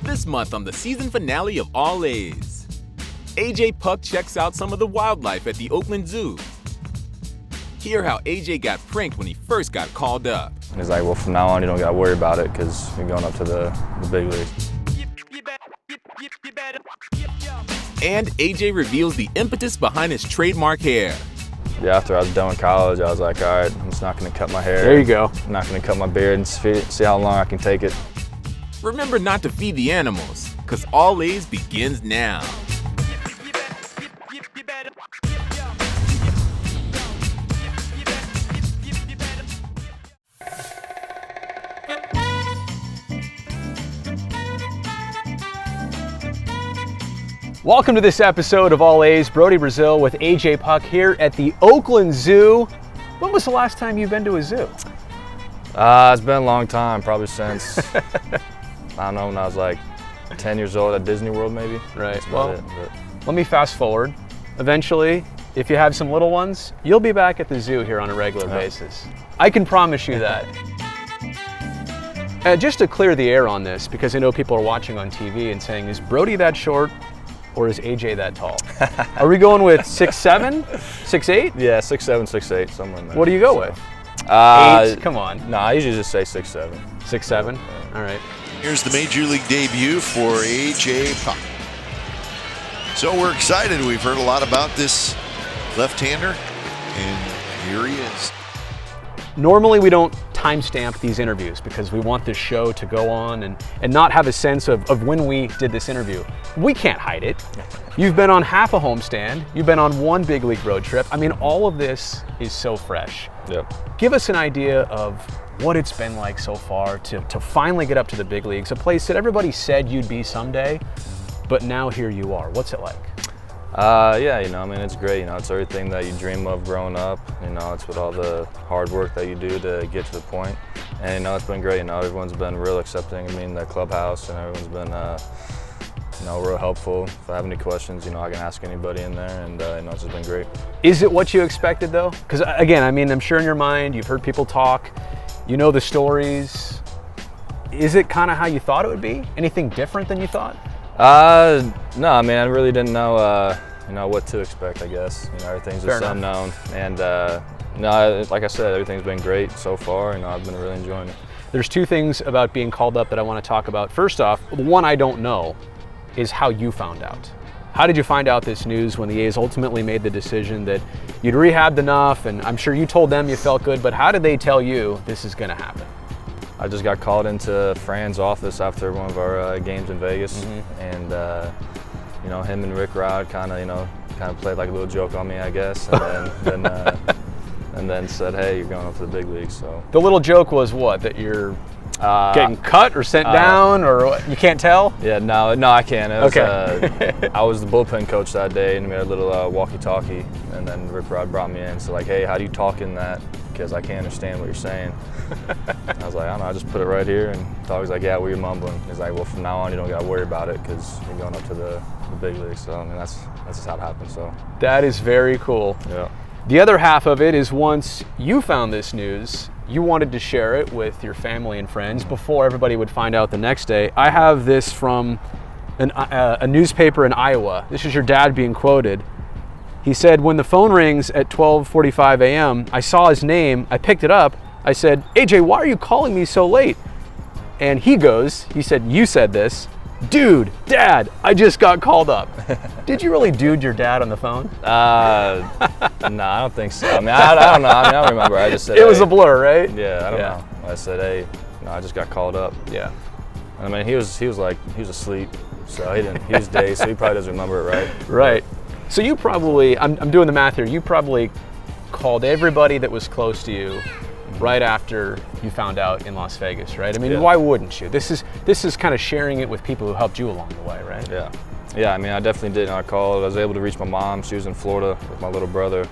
This month on the season finale of All A's, AJ Puk checks out some of the wildlife at the Oakland Zoo. Hear how AJ got pranked when he first got called up. He's like, well, from now on, you don't got to worry about it because you're going up to the big leagues. And AJ reveals the impetus behind his trademark hair. Yeah, after I was done with college, I was like, all right, I'm just not going to cut my hair. There you go. I'm not going to cut my beard and see how long I can take it. Remember not to feed the animals, because All A's begins now. Welcome to this episode of All A's. Brody Brazil with AJ Puk here at the Oakland Zoo. When was the last time you've been to a zoo? It's been a long time, probably since, I don't know, when I was like 10 years old at Disney World maybe. Right, Well, let me fast forward. Eventually, if you have some little ones, you'll be back at the zoo here on a regular basis. I can promise you that. Just to clear the air on this, because I know people are watching on TV and saying, is Brody that short? Or is AJ that tall? Are we going with 6'7", 6'8"? Yeah, 6'7", 6'8", somewhere in there. What do you go with? 8? Come on. No, I usually just say 6'7". 6'7"? Yeah. All right. Here's the Major League debut for AJ Puk. So we're excited. We've heard a lot about this left-hander, and here he is. Normally we don't timestamp these interviews because we want this show to go on and not have a sense of when we did this interview. We can't hide it. You've been on half a homestand. You've been on one big league road trip. I mean, all of this is so fresh. Yep. Give us an idea of what it's been like so far to finally get up to the big leagues, a place that everybody said you'd be someday, but now here you are. What's it like? Yeah, I mean, it's great. It's everything that you dream of growing up. It's with all the hard work that you do to get to the point. And, it's been great. Everyone's been real accepting. I mean, the clubhouse and everyone's been, real helpful. If I have any questions, I can ask anybody in there, and, it's just been great. Is it what you expected, though? Because, again, I mean, I'm sure in your mind, you've heard people talk, you know the stories. Is it kind of how you thought it would be? Anything different than you thought? No, I mean, I really didn't know, what to expect, I guess. Everything's just unknown. And, no, like I said, everything's been great so far, and I've been really enjoying it. There's two things about being called up that I want to talk about. First off, the one I don't know is how you found out. How did you find out this news when the A's ultimately made the decision that you'd rehabbed enough, and I'm sure you told them you felt good, but how did they tell you this is going to happen? I just got called into Fran's office after one of our games in Vegas, and him and Rick Rod kind of played like a little joke on me, I guess, and then said, "Hey, you're going up to the big leagues." So the little joke was what? That you're getting cut or sent down, or what? You can't tell? Yeah, no, I can't. It was, okay. I was the bullpen coach that day, and we had a little walkie-talkie, and then Rick Rod brought me in. So like, hey, how do you talk in that? Because I can't understand what you're saying. I was like, I don't know, I just put it right here, and Dog's like, yeah, what are you mumbling? He's like, well, from now on, you don't got to worry about it because you're going up to the big leagues. So I mean, that's just how it happened. So that is very cool. Yeah. The other half of it is once you found this news, you wanted to share it with your family and friends before everybody would find out the next day. I have this from a newspaper in Iowa. This is your dad being quoted. He said, when the phone rings at 12:45 a.m., I saw his name, I picked it up, I said, AJ, why are you calling me so late? And he said, you said this, dude, Dad, I just got called up. Did you really dude your dad on the phone? No, I don't think so. I mean, I don't know. I mean, I don't remember. I just said, it was a blur, right? Yeah, I don't know. I said, hey, I just got called up. Yeah. I mean, he was asleep, so he was dazed, so he probably doesn't remember it, right? Right. So you probably, I'm doing the math here, you probably called everybody that was close to you right after you found out in Las Vegas, right? I mean, why wouldn't you? This is kind of sharing it with people who helped you along the way, right? Yeah. Yeah, I mean, I definitely did. I called. I was able to reach my mom. She was in Florida with my little brother.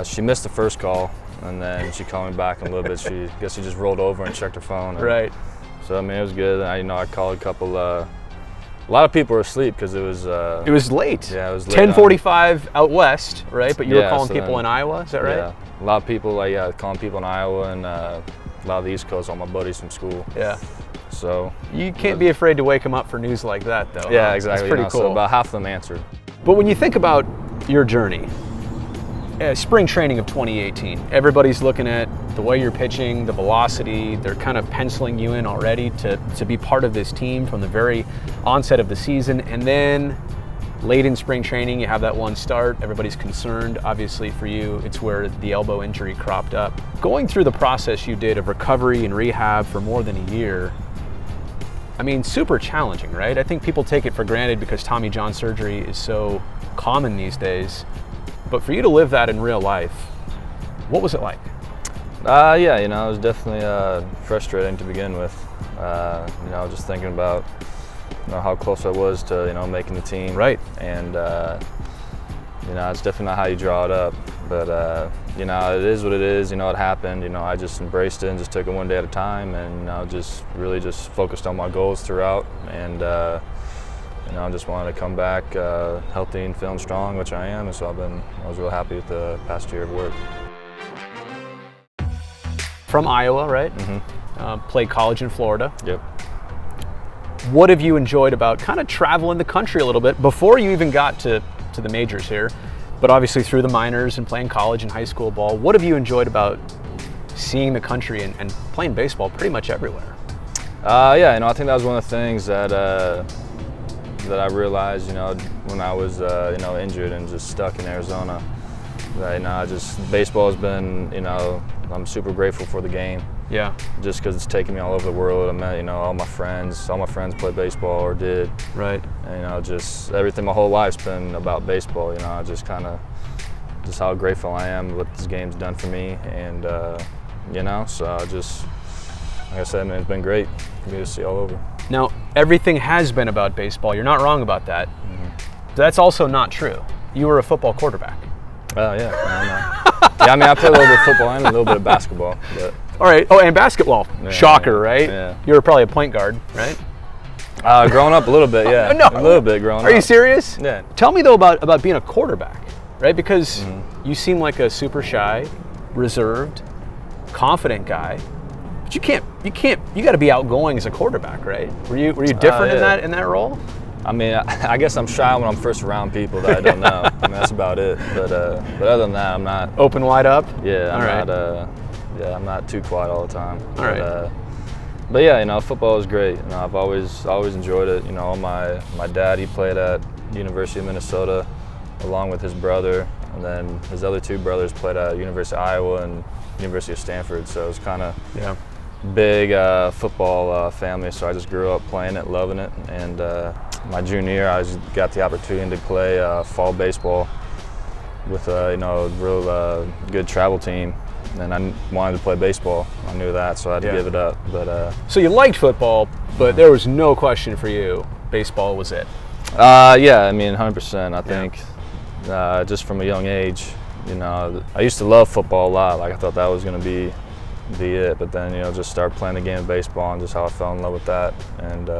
She missed the first call, and then she called me back in a little bit. She just rolled over and checked her phone. Right. So, I mean, it was good. I called a couple, a lot of people were asleep because it was late. Yeah, it was late. 10:45 out west, right? But you were calling people in Iowa, is that right? Yeah, a lot of people, calling people in Iowa and a lot of the East Coast, all my buddies from school. Yeah. So you can't be afraid to wake them up for news like that, though. yeah, huh? exactly. That's pretty cool. So about half of them answered. But when you think about your journey, spring training of 2018, everybody's looking at the way you're pitching, the velocity. They're kind of penciling you in already to be part of this team from the very onset of the season. And then late in spring training, you have that one start. Everybody's concerned. Obviously for you, it's where the elbow injury cropped up. Going through the process you did of recovery and rehab for more than a year, I mean, super challenging, right? I think people take it for granted because Tommy John surgery is so common these days. But for you to live that in real life, what was it like? Yeah, it was definitely frustrating to begin with. Just thinking about how close I was to making the team. Right. And it's definitely not how you draw it up. But it is what it is. It happened. I just embraced it and just took it one day at a time, and just really just focused on my goals throughout. And I just wanted to come back healthy and feeling strong, which I am. And so I was real happy with the past year of work. From Iowa, right? Mm-hmm. Played college in Florida. Yep. What have you enjoyed about kind of traveling the country a little bit before you even got to the majors here, but obviously through the minors and playing college and high school ball? What have you enjoyed about seeing the country and playing baseball pretty much everywhere? Yeah, I think that was one of the things that I realized, when I was, injured and just stuck in Arizona. That, baseball has been, I'm super grateful for the game. Yeah. Just because it's taken me all over the world. I met, all my friends play baseball or did. Right. And, just everything, my whole life's been about baseball. Just how grateful I am what this game's done for me. And, so like I said, man, it's been great for me to see all over. Now, everything has been about baseball. You're not wrong about that. Mm-hmm. That's also not true. You were a football quarterback. Oh, yeah. Yeah, I played a little bit of football and a little bit of basketball. But. All right. Oh, and basketball. Yeah, shocker, right? Yeah. You were probably a point guard, right? Growing up a little bit, yeah. No. A little bit growing up. Are you serious? Yeah. Tell me, though, about being a quarterback, right? Because you seem like a super shy, reserved, confident guy. But you got to be outgoing as a quarterback, right? Were you different in that role? I guess I'm shy when I'm first around people that I don't know. That's about it. But other than that, I'm not open wide up. Yeah, I'm not too quiet all the time. All right. But yeah, football is great. I've always enjoyed it. My dad, he played at University of Minnesota, along with his brother, and then his other two brothers played at University of Iowa and University of Stanford. So it was kind of big football family. So I just grew up playing it, loving it, and my junior year, I got the opportunity to play fall baseball with a real good travel team, and I wanted to play baseball. I knew that, so I had to give it up. But so you liked football, but there was no question for you. Baseball was it. Yeah, 100%. I think just from a young age, I used to love football a lot. Like I thought that was going to be it, but then just start playing the game of baseball and just how I fell in love with that, and.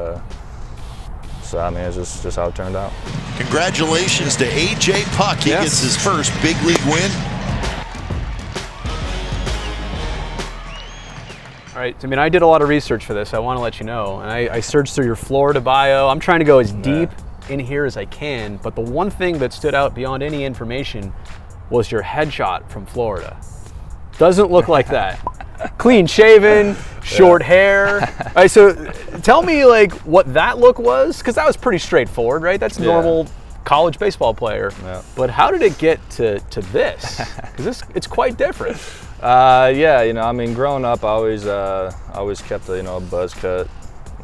So, it's just how it turned out. Congratulations to AJ Puk. He gets his first big league win. All right. I did a lot of research for this. I want to let you know. And I searched through your Florida bio. I'm trying to go as deep in here as I can. But the one thing that stood out beyond any information was your headshot from Florida. Doesn't look like that. Clean shaven, short hair. All right, so tell me what that look was, because that was pretty straightforward, right? That's a normal college baseball player. Yeah. But how did it get to this? Because it's quite different. Growing up, I always kept a buzz cut,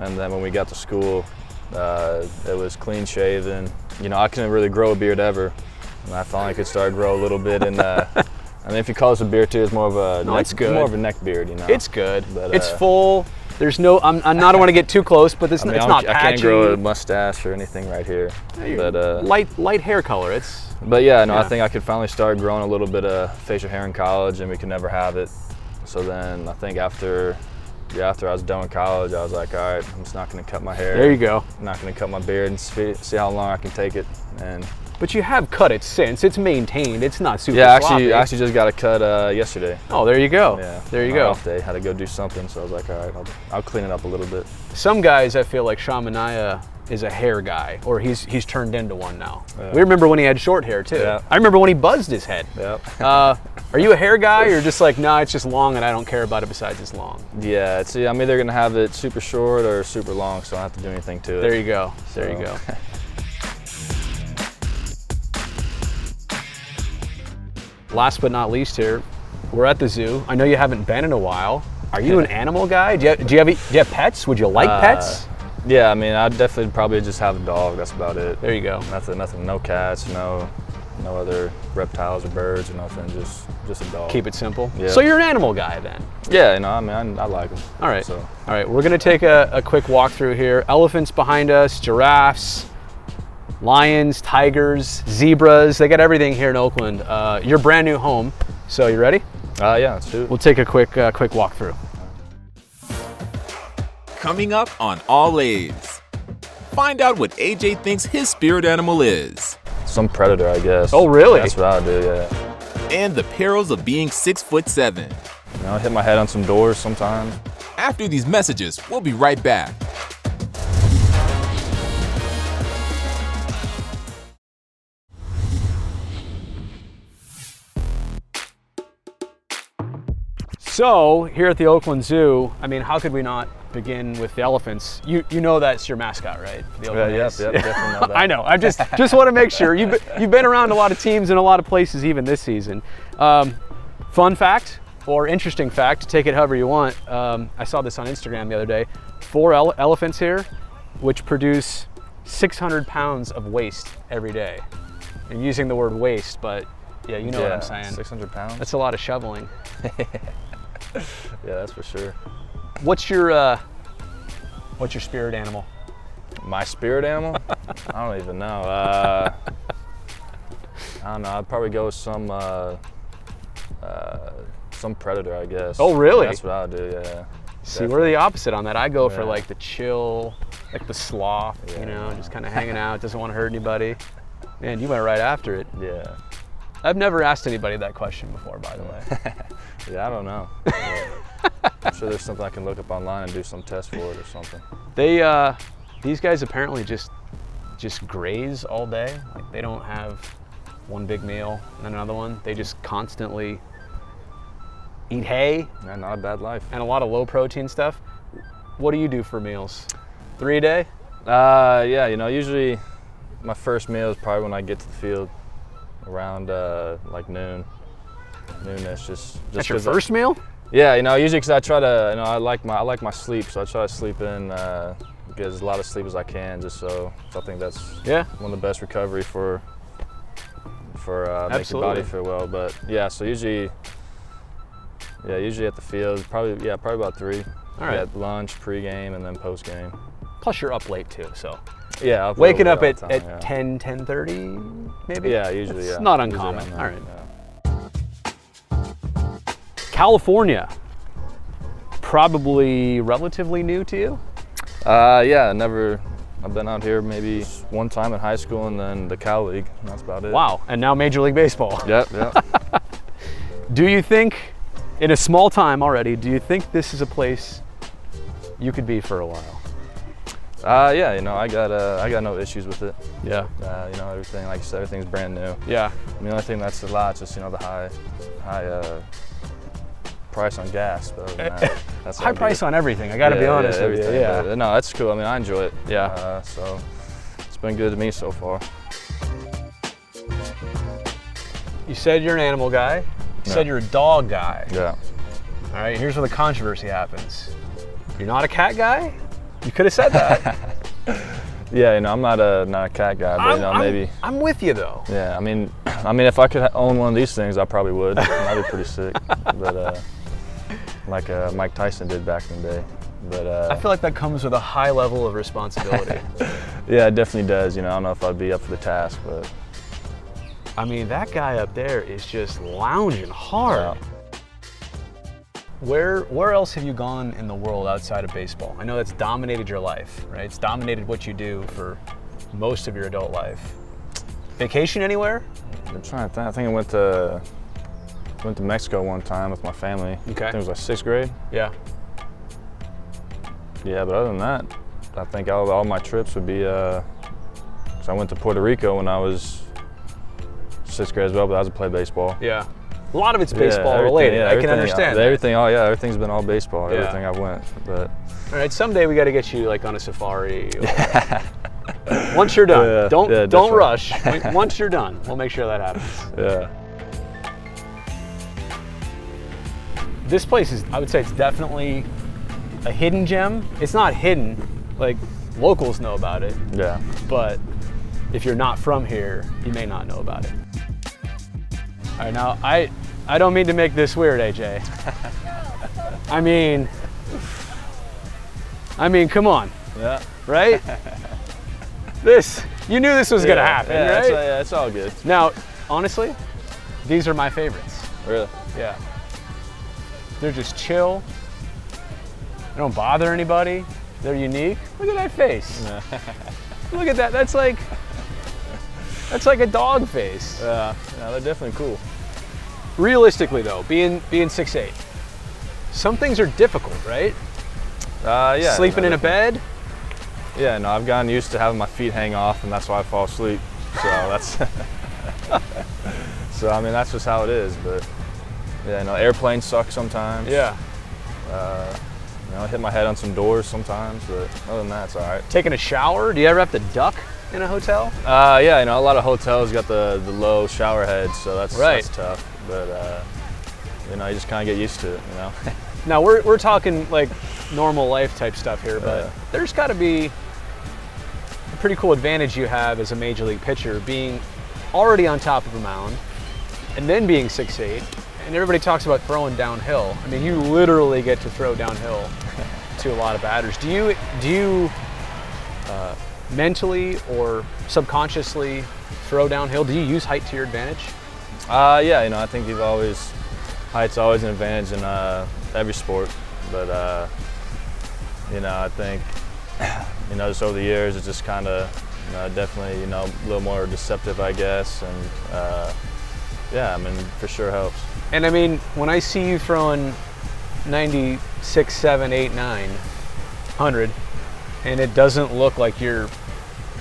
and then when we got to school, it was clean shaven. I couldn't really grow a beard ever, and I finally could start to grow a little bit in. If you call this a beard too, it's more of a more of a neck beard, It's good. But, it's full. There's no. I don't want to get too close, but it's not patchy. I can't grow a mustache or anything right here. But light hair color. But I think I could finally start growing a little bit of facial hair in college, and we could never have it. So then I think after after I was done with college, I was like, all right, I'm just not going to cut my hair. There you go. I'm not going to cut my beard and see how long I can take it. And but you have cut it since. It's maintained. It's not super sloppy. I actually just got a cut yesterday. Oh, there you go. Yeah. There you go. Off day, had to go do something, so I was like, all right, I'll clean it up a little bit. Some guys, I feel like Sean Minaya is a hair guy, or he's turned into one now. Yeah. We remember when he had short hair too. Yeah. I remember when he buzzed his head. Yep. Are you a hair guy, or just like, nah, it's just long and I don't care about it besides it's long? Yeah, I'm either gonna have it super short or super long, so I don't have to do anything to it. There you go. There you go. Last but not least here, we're at the zoo. I know you haven't been in a while. Are you an animal guy? Do you have pets? Would you like pets? Yeah, I mean, I'd definitely probably just have a dog. That's about it. There you go. Nothing. No cats. No other reptiles or birds or nothing. Just a dog. Keep it simple. Yeah. So you're an animal guy then? Yeah, I mean, I like them. All right. So. All right. We're gonna take a quick walk through here. Elephants behind us, giraffes, lions, tigers, zebras. They got everything here in Oakland. Your brand new home. So you ready? Yeah, let's do it. We'll take a quick walk through. Coming up on All A's. Find out what AJ thinks his spirit animal is. Some predator, I guess. Oh, really? That's what I do, yeah. And the perils of being 6'7". I hit my head on some doors sometimes. After these messages, we'll be right back. So here at the Oakland Zoo, I mean, how could we not begin with the elephants? You know that's your mascot, right? The Oakland Yep, A's. definitely know that. I know. I just want to make sure you've been around a lot of teams and a lot of places even this season. Fun fact or interesting fact, take it however you want. I saw this on Instagram the other day. 4 elephants here, which produce 600 pounds of waste every day. I'm using the word waste, but yeah, you know what I'm saying. 600 pounds. That's a lot of shoveling. Yeah, that's for sure. What's your spirit animal? My spirit animal? I don't even know. I don't know. I'd probably go with some predator, I guess. Oh, really? That's what I would do. Yeah. See, we're the opposite on that. I go for like the chill, like the sloth. You know, just kind of hanging out, doesn't want to hurt anybody. Man, you went right after it. Yeah. I've never asked anybody that question before, by the way. Yeah, I don't know. I'm sure there's something I can look up online and do some test for it or something. These guys apparently just graze all day. Like they don't have one big meal and then another one. They just constantly eat hay. Yeah, not a bad life. And a lot of low protein stuff. What do you do for meals? 3 a day? Yeah, usually my first meal is probably when I get to the field around like noonish. Just that's your first meal? Yeah, usually because I try to, I like my sleep, so I try to sleep in, get as a lot of sleep as I can, just so I think that's one of the best recovery for make your body feel well. But yeah, so usually at the field, probably about 3. All right. At lunch, pregame, and then postgame. Plus you're up late too, so. Yeah, I'll waking up at time, 10:30 maybe? Yeah, usually. It's yeah. not uncommon. Usually All right. Yeah. California, probably relatively new to you? Yeah, I've been out here maybe one time in high school and then the Cal League, and that's about it. Wow, and now Major League Baseball. Yep. Do you think, in a small time already, do you think this is a place you could be for a while? Yeah, I got no issues with it. Yeah. Everything, like you said, everything's brand new. Yeah. I mean, the only thing that's a lot is just, the high price on gas. But other than that, that's high price on everything, I gotta be honest with you. Yeah. But, no, that's cool. I mean, I enjoy it. Yeah. So it's been good to me so far. You said you're an animal guy. You said you're a dog guy. Yeah. All right, here's where the controversy happens. You're not a cat guy? You could have said that. Yeah, I'm not a cat guy, but maybe. I'm with you though. Yeah, I mean, if I could own one of these things, I probably would. That'd be pretty sick. But like Mike Tyson did back in the day. But I feel like that comes with a high level of responsibility. Yeah, it definitely does. I don't know if I'd be up for the task, but. I mean, that guy up there is just lounging hard. Where else have you gone in the world outside of baseball? I know that's dominated your life, right? It's dominated what you do for most of your adult life. Vacation anywhere? I'm trying to think. I think I went to Mexico one time with my family. Okay. I think it was like 6th grade. Yeah. Yeah, but other than that, I think all my trips would be, so I went to Puerto Rico when I was 6th grade as well, but I was to play baseball. Yeah. A lot of it's baseball related. I can understand that. Everything's been all baseball, everything I went. But all right, someday we got to get you like on a safari. Once you're done, don't rush. Once you're done, we'll make sure that happens. Yeah. This place is, I would say, it's definitely a hidden gem. It's not hidden, like locals know about it. Yeah. But if you're not from here, you may not know about it. All right, now I don't mean to make this weird, AJ. I mean, come on. Yeah. Right? You knew this was gonna happen, right? It's all good. Now, honestly, these are my favorites. Really? Yeah. They're just chill. They don't bother anybody. They're unique. Look at that face. Yeah. Look at that. That's like a dog face. Yeah, they're definitely cool. Realistically though, being 6'8", some things are difficult, right? Yeah. Sleeping in a bed? Yeah, no, I've gotten used to having my feet hang off, and that's why I fall asleep. So that's, so I mean, that's just how it is. But yeah, no, airplanes suck sometimes. Yeah. I hit my head on some doors sometimes, but other than that, it's all right. Taking a shower? Do you ever have to duck in a hotel? Yeah, a lot of hotels got the low shower heads, so that's tough. But you just kind of get used to it, Now we're talking like normal life type stuff here, but there's got to be a pretty cool advantage you have as a major league pitcher, being already on top of a mound, and then being 6'8". And everybody talks about throwing downhill. I mean, you literally get to throw downhill to a lot of batters. Do you mentally or subconsciously throw downhill? Do you use height to your advantage? Yeah, I think height's always an advantage in every sport. But I think just over the years it's just kind of definitely a little more deceptive, I guess, and yeah, I mean, for sure helps. And I mean, when I see you throwing 96, 7, 8, 9, 100, and it doesn't look like you're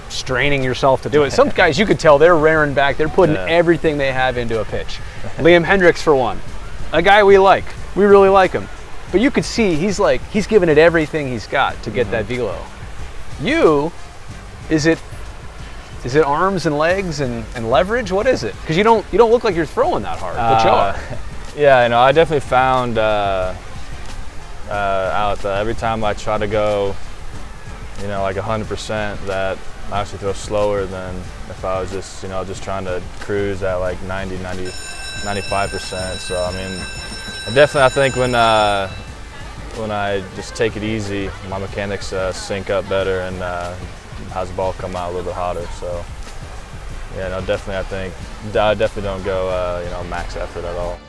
straining yourself to do it. Some guys, you could tell they're rearing back. They're putting everything they have into a pitch. Liam Hendricks, for one, a guy we like. We really like him. But you could see he's giving it everything he's got to get that velo. You, is it arms and legs and leverage? What is it? Because you don't look like you're throwing that hard, but you are. Yeah, I definitely found out that every time I try to go, like 100%, that I actually throw slower than if I was just, just trying to cruise at like 90, 95%. So I mean, I think when I just take it easy, my mechanics sync up better and has the ball come out a little bit hotter. So yeah, no, definitely I definitely don't go max effort at all.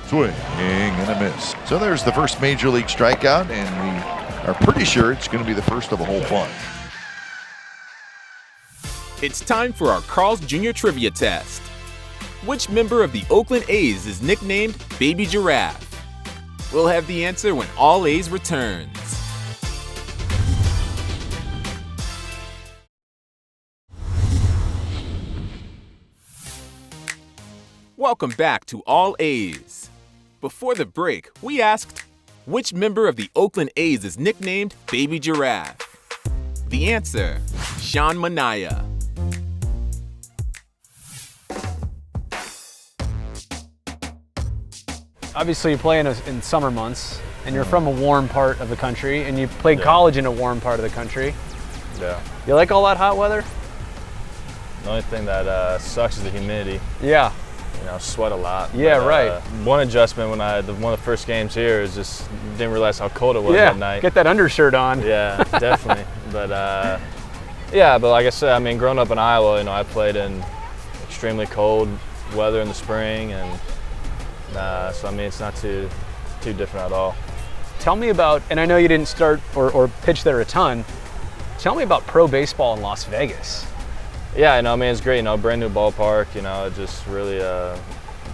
Swing and a miss. So there's the first major league strikeout, and we are pretty sure it's going to be the first of a whole bunch. It's time for our Carl's Jr. Trivia Test. Which member of the Oakland A's is nicknamed Baby Giraffe? We'll have the answer when All A's returns. Welcome back to All A's. Before the break, we asked, which member of the Oakland A's is nicknamed Baby Giraffe? The answer, Sean Manaea. Obviously, you play in summer months, and you're from a warm part of the country, and you played college in a warm part of the country. Yeah. You like all that hot weather? The only thing that sucks is the humidity. Yeah. Sweat a lot. Yeah, but, right. One adjustment when one of the first games here is just didn't realize how cold it was that night. Get that undershirt on. Yeah, definitely. But but like I said, I mean, growing up in Iowa, I played in extremely cold weather in the spring, and so I mean, it's not too too different at all. Tell me about, and I know you didn't start or pitch there a ton, tell me about pro baseball in Las Vegas. Yeah, I mean, it's great, brand new ballpark, it just really, it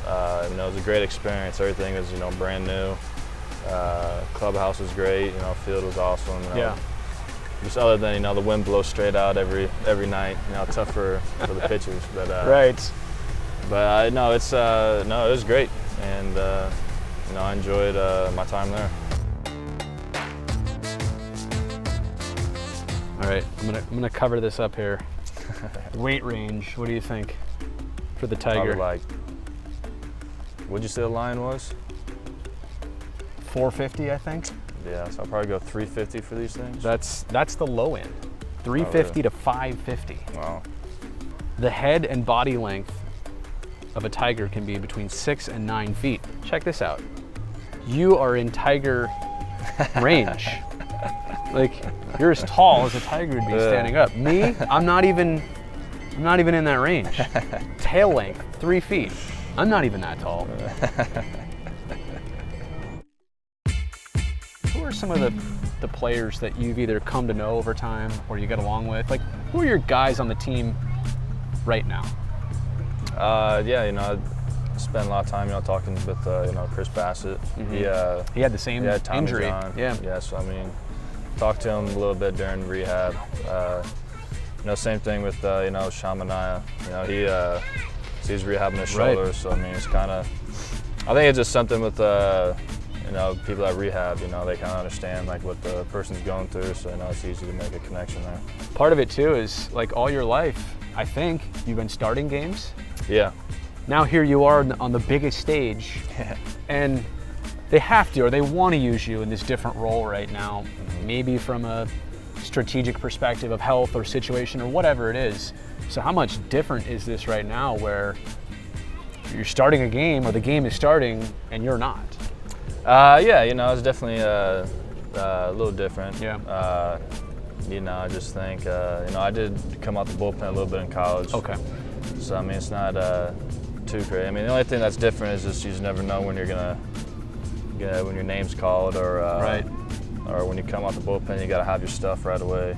was a great experience. Everything was, brand new. Clubhouse was great, field was awesome. Yeah. Just other than, the wind blows straight out every night, tough for the pitchers. But right. But no, it was great, and I enjoyed my time there. All right, I'm gonna cover this up here. Weight range, what do you think for the Tiger? Probably what'd you say the line was? 450, I think. Yeah, so I'll probably go 350 for these things. That's the low end. 350 to 550. Wow. The head and body length of a tiger can be between 6 and 9 feet. Check this out. You are in tiger range. Like, you're as tall as a tiger would be standing up. Me, I'm not even in that range. Tail length, 3 feet. I'm not even that tall. Who are some of the players that you've either come to know over time or you get along with? Like, who are your guys on the team right now? Yeah, I spent a lot of time, talking with, Chris Bassett. Mm-hmm. He had the same injury. Yeah, so I mean, talked to him a little bit during rehab. Same thing with, Sean Manaea. He's rehabbing his shoulder, right. So I mean, it's kind of, I think it's just something with, people that rehab, they kind of understand like what the person's going through, so it's easy to make a connection there. Part of it too is like all your life, I think you've been starting games. Yeah. Now here you are on the biggest stage, and they have to, or they want to use you in this different role right now, maybe from a strategic perspective of health or situation or whatever it is. So how much different is this right now where you're starting a game or the game is starting and you're not? Yeah, it's definitely a little different. Yeah. I just think, I did come out the bullpen a little bit in college. Okay. So, I mean, it's not too crazy. I mean, the only thing that's different is just you just never know when you're when your name's called or right. Or when you come out the bullpen, you got to have your stuff right away.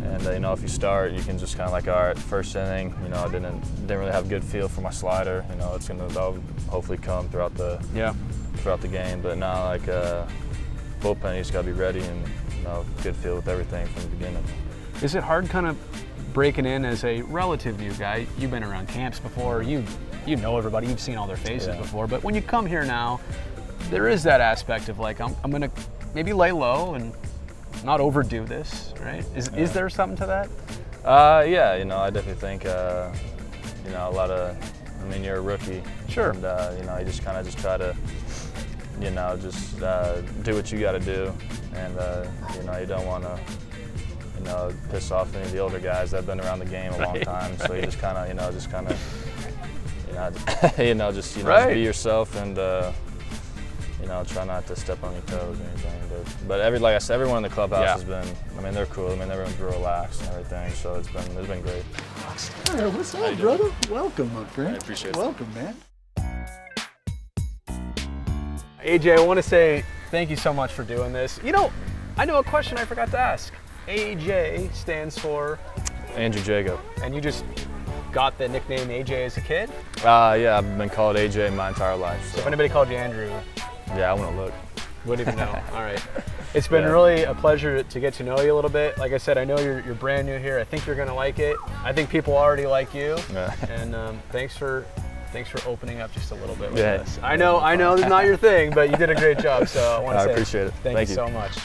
And if you start, you can just kind of like, all right, first inning, I didn't really have a good feel for my slider. That'll hopefully come throughout the game. But now, like bullpen, you just got to be ready and good feel with everything from the beginning. Is it hard kind of breaking in as a relative new guy? You've been around camps before, you know everybody, you've seen all their faces before, but when you come here now, there is that aspect of like, I'm gonna maybe lay low and not overdo this, right? Is there something to that? Yeah, I definitely think, a lot of, you're a rookie. Sure. And, you just kind of try to, just do what you got to do. And, you don't want to, piss off any of the older guys that have been around the game a long time. So you just kind of, just be yourself and, try not to step on your toes or anything. But like I said, everyone in the clubhouse has been, they're cool. Everyone's real relaxed and everything. So it's been great. Hey, what's up, brother? Welcome, my friend. I appreciate it. Welcome, man. AJ, I want to say thank you so much for doing this. I know a question I forgot to ask. AJ stands for? Andrew Jago. And you just got the nickname AJ as a kid? Yeah, I've been called AJ my entire life. So if anybody called you Andrew? Yeah, I wouldn't look. Wouldn't even know. All right. It's been really a pleasure to get to know you a little bit. Like I said, I know you're brand new here. I think you're going to like it. I think people already like you. Yeah. And thanks for opening up just a little bit with us. I know this is not your thing, but you did a great job. So I want to say appreciate it. Thank you so much.